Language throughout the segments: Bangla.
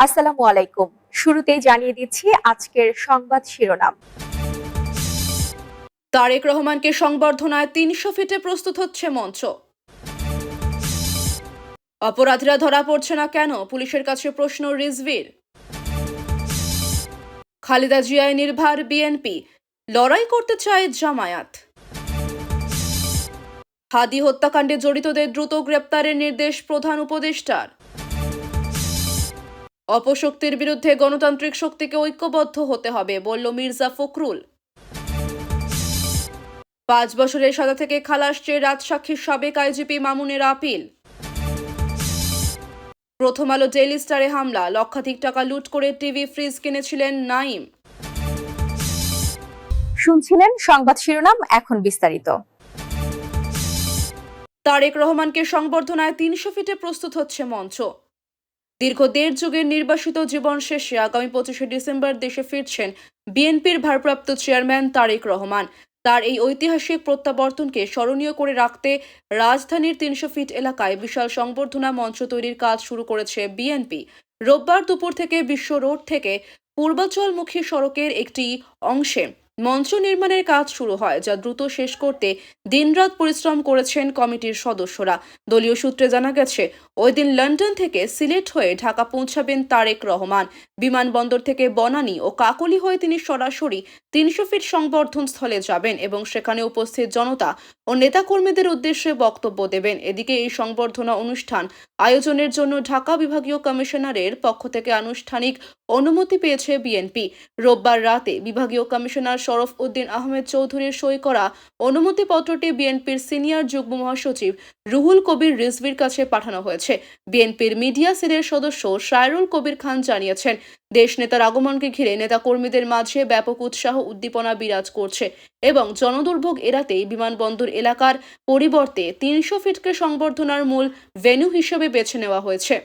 আসসালামু আলাইকুম। শুরুতেই জানিয়ে দিচ্ছি আজকের সংবাদ শিরোনাম। তারেক রহমানকে সংবর্ধনায় ৩০০ ফিটে প্রস্তুত হচ্ছে মঞ্চ। অপরাধীরা ধরা পড়ছে না কেন, পুলিশের কাছে প্রশ্ন রিজভীর। খালেদা জিয়ায় নির্ভার বিএনপি, লড়াই করতে চায় জামায়াত। হাদি হত্যাকাণ্ডে জড়িতদের দ্রুত গ্রেপ্তারের নির্দেশ প্রধান উপদেষ্টার। অপশক্তির বিরুদ্ধে গণতান্ত্রিক শক্তিকে ঐক্যবদ্ধ হতে হবে বলল মির্জা ফখরুল। ৫ বছরের সাজা থেকে খালাস চেয়ে রাজসাক্ষীর সাবেক আইজিপি মামুনের আপিল। প্রথম আলো ডেইলি স্টারে হামলা, লক্ষাধিক টাকা লুট করে টিভি ফ্রিজ কিনেছিলেন নাঈম। শুনছিলেন সংবাদ শিরোনাম, এখন বিস্তারিত। তারেক রহমানকে সংবর্ধনায় ৩০০ ফিটে প্রস্তুত হচ্ছে মঞ্চ। দীর্ঘ ১.৫ যুগের নির্বাসিত জীবন শেষে আগামী ২৫শে ডিসেম্বর দেশে ফিরছেন বিএনপির ভারপ্রাপ্ত চেয়ারম্যান তারেক রহমান। তার এই ঐতিহাসিক প্রত্যাবর্তনকে স্মরণীয় করে রাখতে রাজধানীর ৩০০ ফিট এলাকায় বিশাল সংবর্ধনা মঞ্চ তৈরির কাজ শুরু করেছে বিএনপি। রোববার দুপুর থেকে বিশ্ব রোড থেকে পূর্বাঞ্চলমুখী সড়কের একটি অংশে মঞ্চ নির্মাণের কাজ শুরু হয়, যা দ্রুত শেষ করতে দিনরাত পরিশ্রম করেছেন কমিটির সদস্যরা। দলীয় সূত্রে জানা গেছে, ওই দিন লন্ডন থেকে সিলেট হয়ে ঢাকা পৌঁছাবেন তারেক রহমান। বিমানবন্দর থেকে বনানী ও কাকলী হয়ে তিনি সরাসরি ৩০০ ফিট সংবর্ধন স্থলে যাবেন এবং সেখানে উপস্থিত জনতা ও নেতাকর্মীদের উদ্দেশ্যে বক্তব্য দেবেন। এদিকে এই সংবর্ধনা অনুষ্ঠান আয়োজনের জন্য ঢাকা বিভাগীয় কমিশনারের পক্ষ থেকে আনুষ্ঠানিক অনুমতি পেয়েছে বিএনপি। রোববার রাতে বিভাগীয় কমিশনার শরফ উদ্দিন আহমেদ চৌধুরীর সই করা অনুমতিপত্রটি বিএনপির সিনিয়র যুগ্ম মহাসচিব রুহুল কবির রিজভীর কাছে পাঠানো হয়েছে। বিএনপির মিডিয়া সেলের সদস্য সায়রুল কবির খান জানিয়েছেন, দেশ নেতার আগমনকে ঘিরে নেতাকর্মীদের মাঝে ব্যাপক উৎসাহ উদ্দীপনা বিরাজ করছে এবং জনদুর্ভোগ এড়াতেই বিমানবন্দর এলাকার পরিবর্তে ৩০০ ফিটকে সংবর্ধনার মূল ভেন্যু হিসেবে বেছে নেওয়া হয়েছে।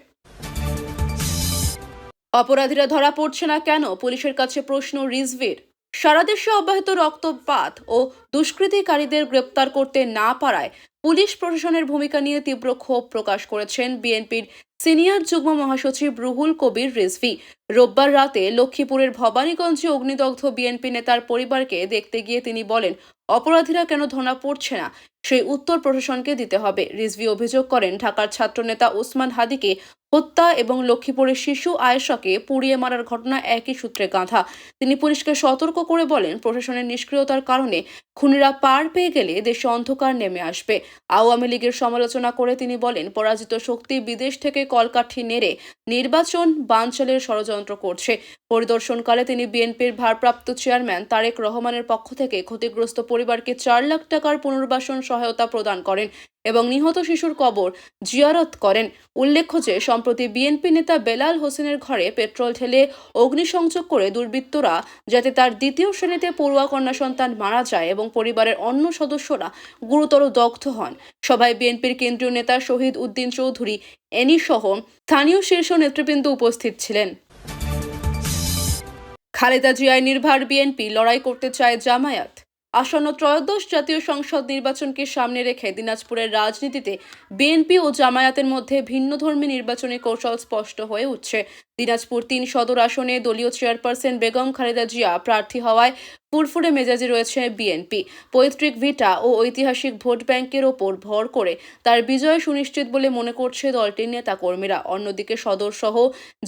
অপরাধীরা ধরা পড়ছে না কেন, পুলিশের কাছে প্রশ্ন রিজভীর। সারা দেশে অব্যাহত রক্তপাত ও দুষ্কৃতিকারীদের গ্রেপ্তার করতে না পারায় পুলিশ প্রশাসনের ভূমিকা নিয়ে তীব্র ক্ষোভ প্রকাশ করেছেন বিএনপির সিনিয়র যুগ্ম মহাসচিব রুহুল কবির রিজভী। রোববার রাতে লক্ষ্মীপুরের ভবানীগঞ্জে অগ্নিদগ্ধ বিএনপি নেতার পরিবারকে দেখতে গিয়ে তিনি বলেন, অপরাধীরা কেন ধরা পড়ছে না সেই উত্তর প্রশাসনকে দিতে হবে। রিজভী অভিযোগ করেন, ঢাকার ছাত্রনেতা ওসমান হাদিকে হত্যা এবং লক্ষ্মীপুরের শিশু আয়েশাকে পুড়িয়ে মারার ঘটনা একই সূত্রে গাঁথা। তিনি পুলিশকে সতর্ক করে বলেন, প্রশাসনের নিষ্ক্রিয়তার কারণে খুনিরা পার পেয়ে গেলে দেশে অন্ধকার নেমে আসবে। আওয়ামী লীগের সমালোচনা করে তিনি বলেন, পরাজিত শক্তি বিদেশ থেকে কলকাঠি নেড়ে নির্বাচন বানচালের ষড়যন্ত্র করছে। পরিদর্শনকালে তিনি বিএনপির ভারপ্রাপ্ত চেয়ারম্যান তারেক রহমানের পক্ষ থেকে ক্ষতিগ্রস্ত পরিবারকে ৪ লাখ টাকার পুনর্বাসন সহায়তা প্রদান করেন এবং নিহত শিশুর কবর জিয়ারত করেন। উল্লেখ্য যে, সম্প্রতি বিএনপি নেতা বেলাল হোসেনের ঘরে পেট্রোল ঢেলে অগ্নিসংযোগ করে দুর্বৃত্তরা যাতে তার দ্বিতীয় শ্রেণীতে পড়ুয়া কন্যা সন্তান মারা যায় এবং পরিবারের অন্য সদস্যরা গুরুতর দগ্ধ হন। সভায় বিএনপির কেন্দ্রীয় নেতা শহীদ উদ্দিন চৌধুরী এনি সহ স্থানীয় শীর্ষ নেতৃবৃন্দ উপস্থিত ছিলেন। খালেদা জিয়ায় নির্ভার বিএনপি, লড়াই করতে চায় জামায়াত। আসন্ন ত্রয়োদশ জাতীয় সংসদ নির্বাচনকে সামনে রেখে দিনাজপুরের রাজনীতিতে বিএনপি ও জামায়াতের মধ্যে ভিন্নধর্মী নির্বাচনী কৌশল স্পষ্ট হয়ে উঠছে। দিনাজপুর ৩ সদর আসনে দলীয় চেয়ারপারসন বেগম খালেদা জিয়া প্রার্থী হওয়ায় ফুরফুরে মেজাজে রয়েছে বিএনপি। পৈতৃক ভিটা ও ঐতিহাসিক ভোট ব্যাংকের ওপর ভর করে তার বিজয় সুনিশ্চিত বলে মনে করছে দলটির নেতাকর্মীরা। অন্যদিকে সদর সহ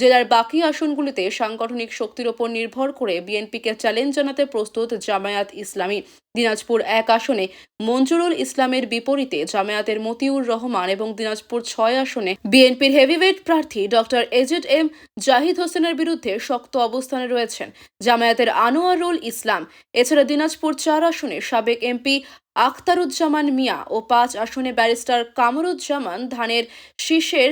জেলার বাকি আসনগুলিতে সাংগঠনিক শক্তির ওপর নির্ভর করে বিএনপিকে চ্যালেঞ্জ জানাতে প্রস্তুত জামায়াত ইসলামী। দিনাজপুর ১ আসনে মঞ্জুরুল ইসলামের বিপরীতে জামায়াতের মতিউর রহমান এবং দিনাজপুর ৬ আসনে বিএনপির হেভিওয়েট প্রার্থী ডক্টর এজেড এম জাহিদ হোসেনের বিরুদ্ধে শক্ত অবস্থানে রয়েছেন জামায়াতের আনোয়ারুল ইসলাম। এছাড়া দিনাজপুর ৪ আসনে সাবেক এমপি আখতারুজ্জামান মিয়া ও ৫ আসনে ব্যারিস্টার কামরুজ্জামান ধানের শীষের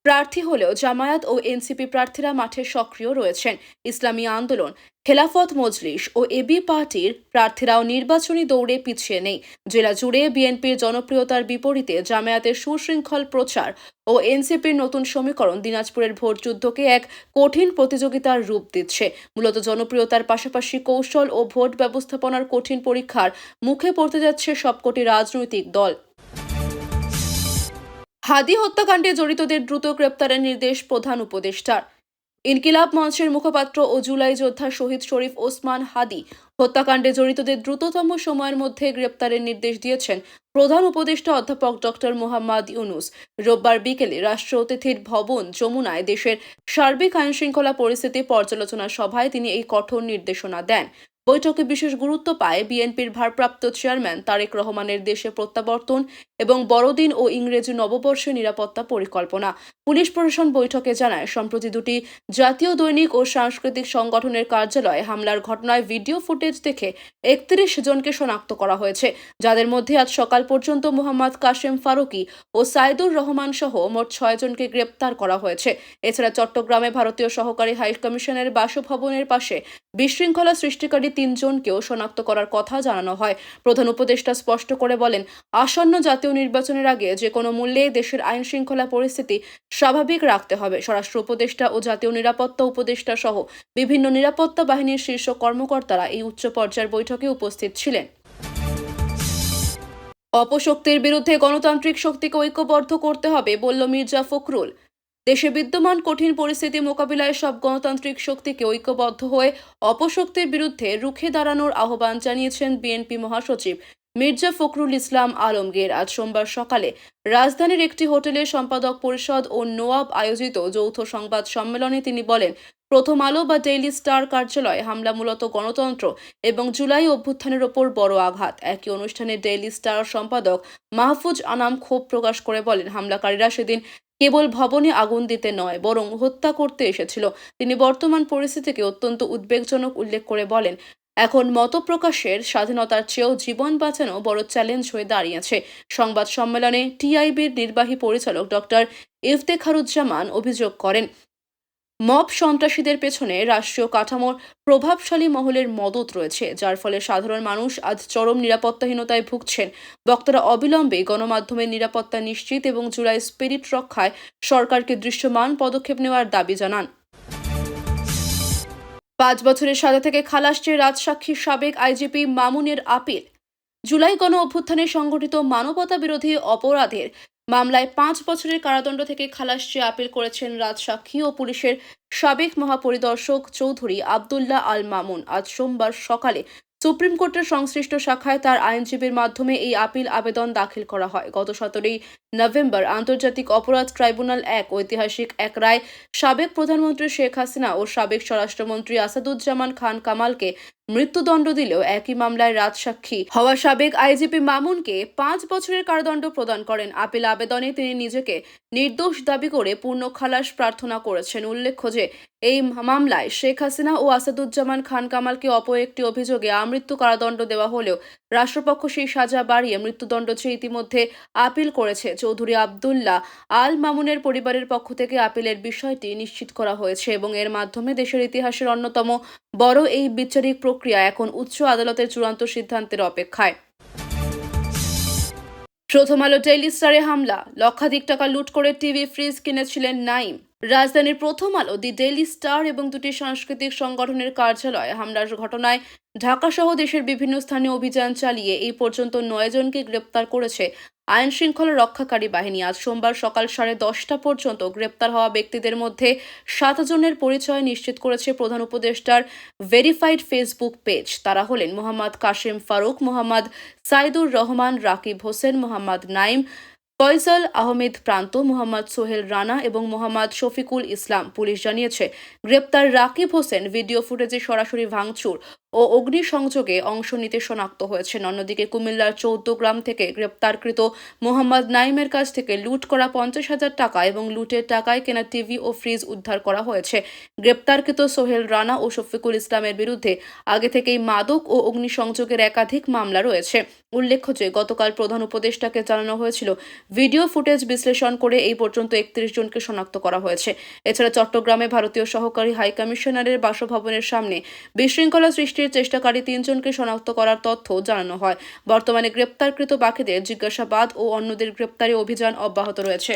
প্রার্থী হলেও জামায়াত ও এনসিপি প্রার্থীরা মাঠে সক্রিয় রয়েছেন। ইসলামী আন্দোলন, খেলাফত মজলিস ও এবি পার্টির প্রার্থীরাও নির্বাচনী দৌড়ে পিছিয়ে নেই। জেলা জুড়ে বিএনপির জনপ্রিয়তার বিপরীতে জামায়াতের সুশৃঙ্খল প্রচার ও এনসিপির নতুন সমীকরণ দিনাজপুরের ভোটযুদ্ধকে এক কঠিন প্রতিযোগিতার রূপ দিচ্ছে। মূলত জনপ্রিয়তার পাশাপাশি কৌশল ও ভোট ব্যবস্থাপনার কঠিন পরীক্ষার মুখে পড়তে যাচ্ছে সবকটি রাজনৈতিক দল। হাদি হত্যাকাণ্ডে জড়িতদের দ্রুত গ্রেপ্তারের নির্দেশ প্রধান উপদেষ্টার। ইনকিলাব মঞ্চের মুখপাত্র ও জুলাই যোদ্ধা শহীদ শরীফ ওসমান হাদি হত্যাকাণ্ডে জড়িতদের দ্রুততম সময়ের মধ্যে গ্রেপ্তারের নির্দেশ দিয়েছেন প্রধান উপদেষ্টা অধ্যাপক ডক্টর মোহাম্মদ ইউনুস। রোববার বিকেলে রাষ্ট্র অতিথির ভবন যমুনায় দেশের সার্বিক আইনশৃঙ্খলা পরিস্থিতি পর্যালোচনা সভায় তিনি এই কঠোর নির্দেশনা দেন। বৈঠকে বিশেষ গুরুত্ব পায় বিএনপির ভারপ্রাপ্ত চেয়ারম্যান তারেক রহমানের দেশে প্রত্যাবর্তন এবং বড়দিন ও ইংরেজি নববর্ষের নিরাপত্তা পরিকল্পনা। পুলিশ প্রশাসন বৈঠকে জানায়, সম্প্রতি দুটি জাতীয় দৈনিক ও সাংস্কৃতিক সংগঠনের কার্যালয়ে হামলার ঘটনায় ভিডিও ফুটেজ দেখে ৩১ জনকে শনাক্ত করা হয়েছে, যাদের মধ্যে আজ সকাল পর্যন্ত মোহাম্মদ কাশেম ফারুকী ও সাইদুর রহমান সহ মোট ৬ জনকে গ্রেপ্তার করা হয়েছে। এছাড়া চট্টগ্রামে ভারতীয় সহকারী হাই কমিশনের বাসভবনের পাশে বিশৃঙ্খলা সৃষ্টিকারী ৩ জনকেও শনাক্ত করার কথা জানানো হয়। প্রধান উপদেষ্টা স্পষ্ট করে বলেন, আসন্ন জাতীয় নির্বাচনের আগে যে কোনো মূল্যে দেশের আইন শৃঙ্খলা পরিস্থিতি স্বাভাবিক রাখতে হবে। স্বরাষ্ট্র উপদেষ্টা ও জাতীয় নিরাপত্তা উপদেষ্টা সহ বিভিন্ন নিরাপত্তা বাহিনীর শীর্ষ কর্মকর্তারা এই উচ্চ পর্যায়ের বৈঠকে উপস্থিত ছিলেন। অপশক্তির বিরুদ্ধে গণতান্ত্রিক শক্তিকে ঐক্যবদ্ধ করতে হবে বলল মির্জা ফখরুল। দেশে বিদ্যমান কঠিন পরিস্থিতি মোকাবিলায় সব গণতান্ত্রিক শক্তিকে ঐক্যবদ্ধ হয়ে অপশক্তির বিরুদ্ধে রুখে দাঁড়ানোর আহ্বান জানিয়েছেন বিএনপি মহাসচিব মির্জা ফখরুল ইসলাম আলমগীর। আজ সোমবার সকালে রাজধানীর একটি হোটেলে সম্পাদক পরিষদ ও নোয়াব আয়োজিত যৌথ সংবাদ সম্মেলনে তিনি বলেন, প্রথম আলো বা ডেইলি স্টার কার্যালয়ে হামলা মূলত গণতন্ত্র এবং জুলাই অভ্যুত্থানের ওপর বড় আঘাত। একই অনুষ্ঠানে ডেইলি স্টার সম্পাদক মাহফুজ আনাম ক্ষোভ প্রকাশ করে বলেন, হামলাকারীরা সেদিন কেবল ভবনে আগুন দিতে নয়, বরং হত্যা করতে এসেছিল। তিনি বর্তমান পরিস্থিতিকে অত্যন্ত উদ্বেগজনক উল্লেখ করে বলেন, এখন মত প্রকাশের স্বাধীনতার চেয়েও জীবন বাঁচানো বড় চ্যালেঞ্জ হয়ে দাঁড়িয়েছে। সংবাদ সম্মেলনে টিআইবির নির্বাহী পরিচালক ডক্টর ইফতেখারুজ্জামান অভিযোগ করেন, মব সন্ত্রাসীদের পেছনে রাষ্ট্রীয় কাঠামোর প্রভাবশালী মহলের মদত রয়েছে, যার ফলে সাধারণ মানুষ আজ চরম নিরাপত্তাহীনতায় ভুগছেন। বক্তারা অবিলম্বে গণমাধ্যমের নিরাপত্তা নিশ্চিত এবং জুলাই স্পিরিট রক্ষায় সরকারকে দৃশ্যমান পদক্ষেপ নেওয়ার দাবি জানান। ৫ বছরের সাজা থেকে খালাস চেয়ে রাজসাক্ষীর সাবেক আইজিপি মামুনের আপিল। জুলাই গণ অভ্যুত্থানে সংঘটিত মানবতা বিরোধী অপরাধের মামলায় ৫ বছরের কারাদণ্ড থেকে খালাস চেয়ে আপিল করেছেন রাজসাক্ষী ও পুলিশের সাবেক মহাপরিদর্শক চৌধুরী আবদুল্লাহ আল মামুন। আজ সোমবার সকালে সুপ্রিম কোর্টের সংশ্লিষ্ট শাখায় তার আইনজীবীর মাধ্যমে এই আপিল আবেদন দাখিল করা হয়। গত ১৭ নভেম্বর আন্তর্জাতিক অপরাধ ট্রাইব্যুনাল ঐতিহাসিক এক রায় সাবেক প্রধানমন্ত্রী শেখ হাসিনা ও সাবেক স্বরাষ্ট্রমন্ত্রী আসাদুজ্জামান খান কামালকে মৃত্যুদণ্ড দিলেও একই মামলায় রাজসাক্ষী হওয়া সাবেক আইজিপি মামুনকে ৫ বছরের কারাদণ্ড প্রদান করেন। আপিল আবেদনে তিনি নিজেকে নির্দোষ দাবি করে পূর্ণ খালাস প্রার্থনা করেছেন। উল্লেখ্য যে এই মামলায় শেখ হাসিনা ও আসাদুজ্জামান খান কামালকে অপর একটি অভিযোগে আমৃত্যু কারাদণ্ড দেওয়া হলেও রাষ্ট্রপক্ষ সেই সাজা বাড়িয়ে মৃত্যুদণ্ড চেয়ে ইতিমধ্যে আপিল করেছে। চৌধুরী আবদুল্লাহ আল মামুনের পরিবারের পক্ষ থেকে আপিলের বিষয়টি নিশ্চিত করা হয়েছে এবং এর মাধ্যমে দেশের ইতিহাসের অন্যতম বড় এই বিচারিক প্রক্রিয়া এখন উচ্চ আদালতের চূড়ান্ত সিদ্ধান্তের অপেক্ষায়। প্রথম আলো ডেইলি স্টারে হামলা, লক্ষাধিক টাকা লুট করে টিভি ফ্রিজ কিনেছিলেন নাইম। রাজধানীর প্রথম আলো, দি ডেইলি স্টার এবং দুটি সাংস্কৃতিক সংগঠনের কার্যালয়ে হামলার ঘটনায় ঢাকাসহ দেশের বিভিন্ন স্থানে অভিযান চালিয়ে এই পর্যন্ত ৯ জনকে গ্রেপ্তার করেছে আইন শৃঙ্খলা রক্ষাকারী বাহিনী। আজ সোমবার সকাল 10:30 পর্যন্ত গ্রেপ্তার হওয়া ব্যক্তিদের মধ্যে 7 জনের পরিচয় নিশ্চিত করেছে প্রধান উপদেষ্টার ভেরিফাইড ফেসবুক পেজ। তারা হলেন মোহাম্মদ কাশেম ফারুক, মোহাম্মদ সাইদুর রহমান, রাকিব হোসেন, মোহাম্মদ নাইম, ফয়সাল আহমেদ প্রান্ত, মোহাম্মদ সোহেল রানা এবং মোহাম্মদ শফিকুল ইসলাম। পুলিশ জানিয়েছে, গ্রেপ্তার রাকিব হোসেন ভিডিও ফুটেজে সরাসরি ভাঙচুর ও অগ্নিসংযোগে অংশ নিতে শনাক্ত হয়েছেন। অন্যদিকে কুমিল্লার 14 গ্রাম থেকে গ্রেপ্তারকৃত মোহাম্মদ নাইমের কাছ থেকে লুট করা 50,000 টাকা এবং লুটের টাকায় কেনা টিভি ও ফ্রিজ উদ্ধার করা হয়েছে। গ্রেপ্তারকৃত সোহেল রানা ও শফিকুল ইসলামের বিরুদ্ধে আগে থেকেই মাদক ও অগ্নিসংযোগের একাধিক মামলা রয়েছে। উল্লেখ্য যে গতকাল প্রধান উপদেষ্টাকে জানানো হয়েছিল, ভিডিও ফুটেজ বিশ্লেষণ করে এই পর্যন্ত 31 জনকে শনাক্ত করা হয়েছে। এছাড়া চট্টগ্রামে ভারতীয় সহকারী হাই কমিশনারের বাসভবনের সামনে বিশৃঙ্খলা সৃষ্টির চেষ্টাকারী 3 জনকে শনাক্ত করার তথ্য জানানো হয়। বর্তমানে গ্রেপ্তারকৃত বাকিদের জিজ্ঞাসাবাদ ও অন্যদের গ্রেপ্তারে অভিযান অব্যাহত রয়েছে।